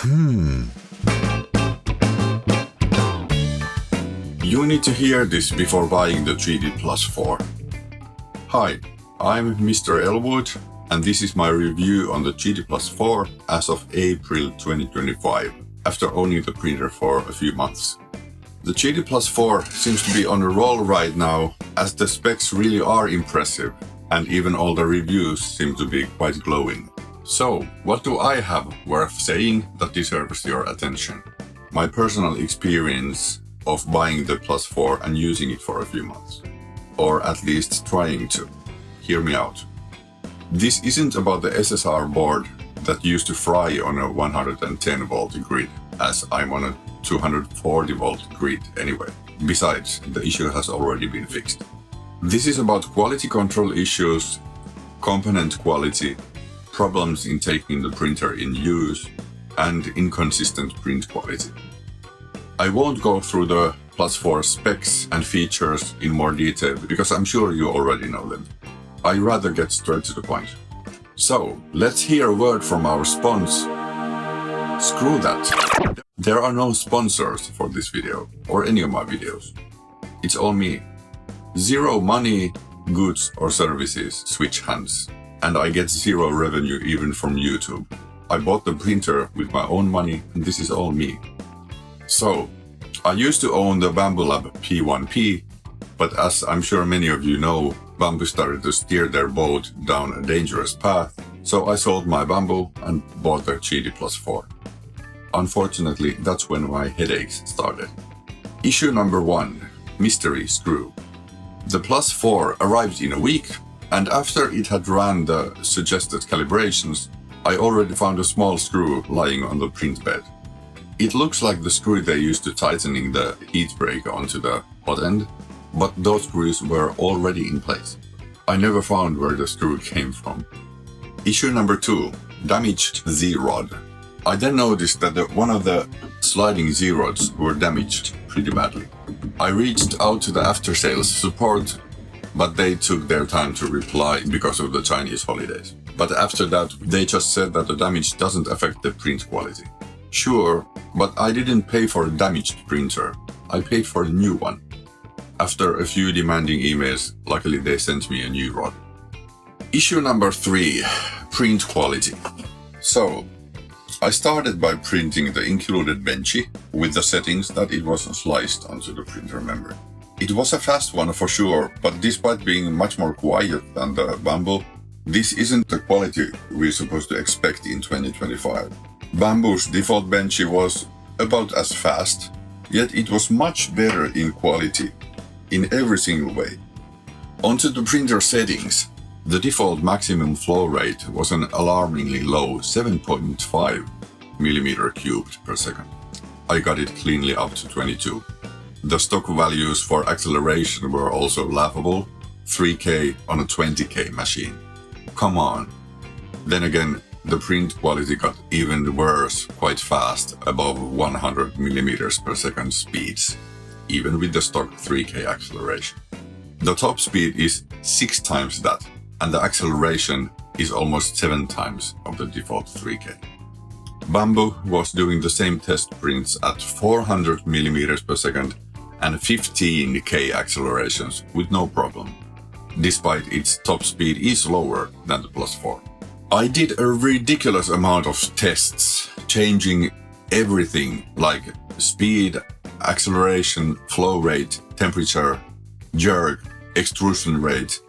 You need to hear this before buying the Qidi Plus 4. Hi, I'm Mr. Elwood, and this is my review on the Qidi Plus 4 as of April 2025, after owning the printer for a few months. The Qidi Plus 4 seems to be on a roll right now, as the specs really are impressive, and even all the reviews seem to be quite glowing. So, what do I have worth saying that deserves your attention? My personal experience of buying the Plus 4 and using it for a few months. Or at least trying to. Hear me out. This isn't about the SSR board that used to fry on a 110 volt grid, as I'm on a 240 volt grid anyway. Besides, the issue has already been fixed. This is about quality control issues, component quality, problems in taking the printer in use, and inconsistent print quality. I won't go through the Plus 4 specs and features in more detail because I'm sure you already know them. I'd rather get straight to the point. So, let's hear a word from our sponsor. Screw that. There are no sponsors for this video, or any of my videos. It's all me. Zero money, goods or services switch hands, and I get zero revenue even from YouTube. I bought the printer with my own money, and this is all me. So, I used to own the Bambu Lab P1P, but as I'm sure many of you know, Bambu started to steer their boat down a dangerous path, so I sold my Bambu and bought the Qidi Plus 4. Unfortunately, that's when my headaches started. Issue number 1, Mystery Screw. The Plus 4 arrived in a week, and after it had ran the suggested calibrations, I already found a small screw lying on the print bed. It looks like the screw they used to tightening the heat break onto the hot end, but those screws were already in place. I never found where the screw came from. Issue number 2, damaged Z-rod. I then noticed that one of the sliding Z-rods were damaged pretty badly. I reached out to the after-sales support, but they took their time to reply because of the Chinese holidays. But after that, they just said that the damage doesn't affect the print quality. Sure, but I didn't pay for a damaged printer. I paid for a new one. After a few demanding emails, luckily they sent me a new rod. Issue number 3, print quality. So, I started by printing the included benchy with the settings that it was sliced onto the printer memory. It was a fast one for sure, but despite being much more quiet than the Bambu, this isn't the quality we're supposed to expect in 2025. Bambu's default benchy was about as fast, yet it was much better in quality, in every single way. Onto the printer settings, the default maximum flow rate was an alarmingly low 7.5 millimeter cubed per second. I got it cleanly up to 22. The stock values for acceleration were also laughable, 3K on a 20K machine. Come on. Then again, the print quality got even worse quite fast, above 100 millimeters per second speeds, even with the stock 3K acceleration. The top speed is 6 times that, and the acceleration is almost 7 times of the default 3K. Bambu was doing the same test prints at 400 millimeters per second and 15K accelerations with no problem, despite its top speed is lower than the Plus 4. I did a ridiculous amount of tests, changing everything like speed, acceleration, flow rate, temperature, jerk, extrusion rate,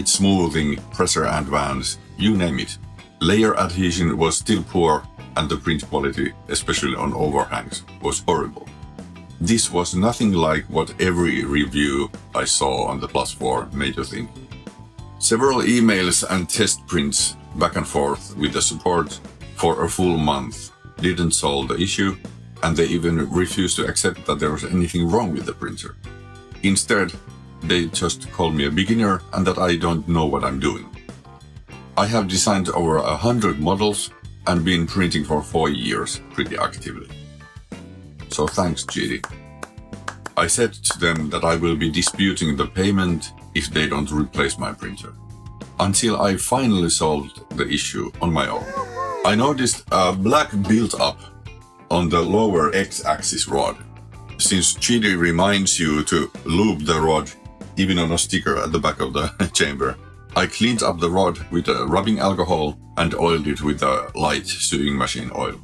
smoothing, pressure advance, you name it. Layer adhesion was still poor, and the print quality, especially on overhangs, was horrible. This was nothing like what every review I saw on the Plus 4 made you think. Several emails and test prints back and forth with the support for a full month didn't solve the issue, and they even refused to accept that there was anything wrong with the printer. Instead, they just called me a beginner and that I don't know what I'm doing. I have designed over 100 models and been printing for 4 years pretty actively. So thanks, Qidi. I said to them that I will be disputing the payment if they don't replace my printer, until I finally solved the issue on my own. I noticed a black build-up on the lower X-axis rod. Since Qidi reminds you to lube the rod even on a sticker at the back of the chamber, I cleaned up the rod with a rubbing alcohol and oiled it with a light sewing machine oil.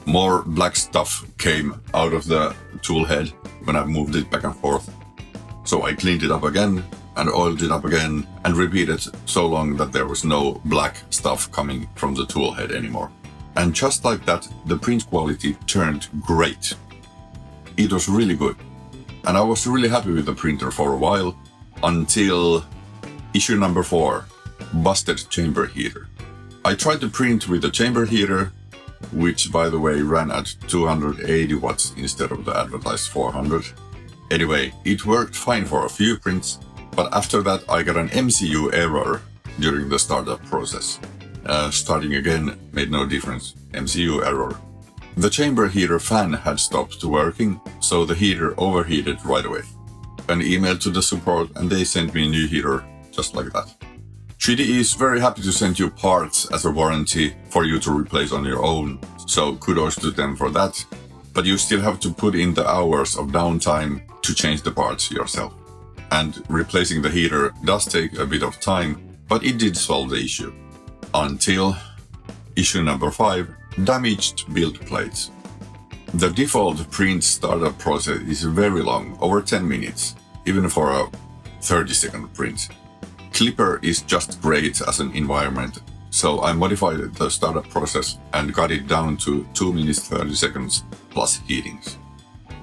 More black stuff came out of the tool head when I moved it back and forth. So I cleaned it up again and oiled it up again and repeated so long that there was no black stuff coming from the tool head anymore. And just like that, the print quality turned great. It was really good. And I was really happy with the printer for a while until issue number 4, busted chamber heater. I tried to print with the chamber heater, which by the way ran at 280 watts instead of the advertised 400. Anyway, it worked fine for a few prints, but after that I got an MCU error during the startup process. Starting again made no difference, MCU error. The chamber heater fan had stopped working, so the heater overheated right away. An email to the support and they sent me a new heater, just like that. Qidi is very happy to send you parts as a warranty for you to replace on your own, so kudos to them for that. But you still have to put in the hours of downtime to change the parts yourself. And replacing the heater does take a bit of time, but it did solve the issue. Until issue number 5, damaged build plates. The default print startup process is very long, over 10 minutes, even for a 30-second print. Clipper is just great as an environment, so I modified the startup process and got it down to 2 minutes 30 seconds plus heatings.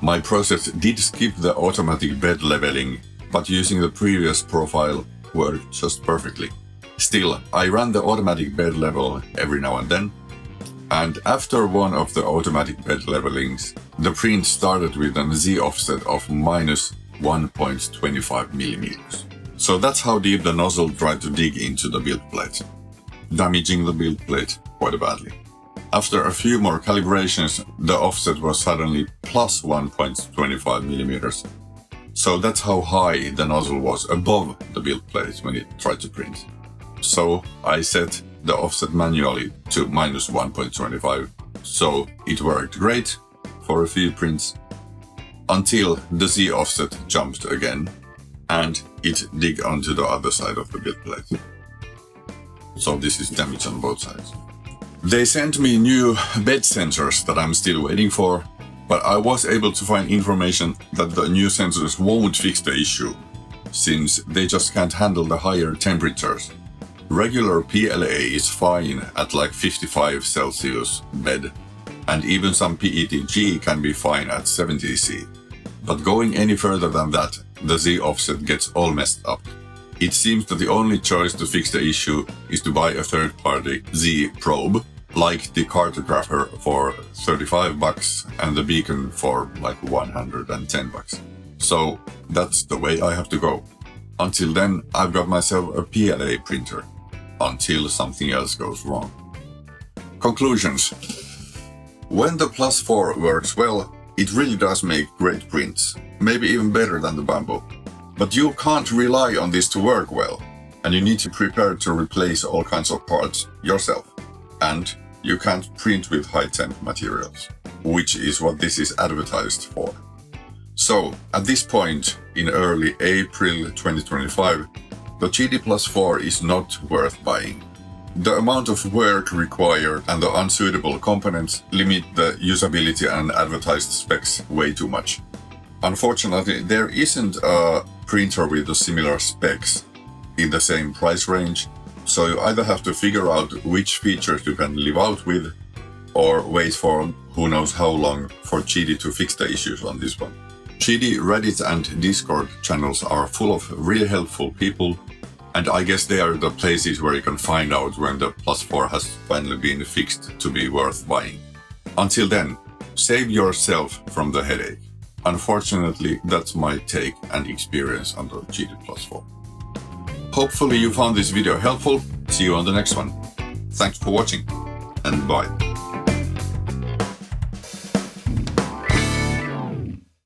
My process did skip the automatic bed leveling, but using the previous profile worked just perfectly. Still, I ran the automatic bed level every now and then, and after one of the automatic bed levelings, the print started with a Z offset of minus 1.25 millimeters. So that's how deep the nozzle tried to dig into the build plate, damaging the build plate quite badly. After a few more calibrations, the offset was suddenly plus 1.25 millimeters. So that's how high the nozzle was above the build plate when it tried to print. So I set the offset manually to minus 1.25, so it worked great for a few prints until the Z offset jumped again and it dig onto the other side of the build plate. So this is damage on both sides. They sent me new bed sensors that I'm still waiting for, but I was able to find information that the new sensors won't fix the issue, since they just can't handle the higher temperatures. Regular PLA is fine at like 55 Celsius bed, and even some PETG can be fine at 70 C. But going any further than that, the Z offset gets all messed up. It seems that the only choice to fix the issue is to buy a third-party Z probe, like the cartographer for $35 and the beacon for like $110. So that's the way I have to go. Until then, I've got myself a PLA printer. Until something else goes wrong. Conclusions. When the Plus 4 works well, it really does make great prints, maybe even better than the Bamboo. But you can't rely on this to work well, and you need to prepare to replace all kinds of parts yourself. And you can't print with high temp materials, which is what this is advertised for. So, at this point, in early April 2025, the Qidi Plus 4 is not worth buying. The amount of work required and the unsuitable components limit the usability and advertised specs way too much. Unfortunately, there isn't a printer with the similar specs in the same price range, so you either have to figure out which features you can live out with, or wait for who knows how long for Qidi to fix the issues on this one. Qidi Reddit and Discord channels are full of really helpful people, and I guess they are the places where you can find out when the Plus 4 has finally been fixed to be worth buying. Until then, save yourself from the headache. Unfortunately, that's my take and experience on the Qidi Plus 4. Hopefully you found this video helpful. See you on the next one. Thanks for watching, and bye.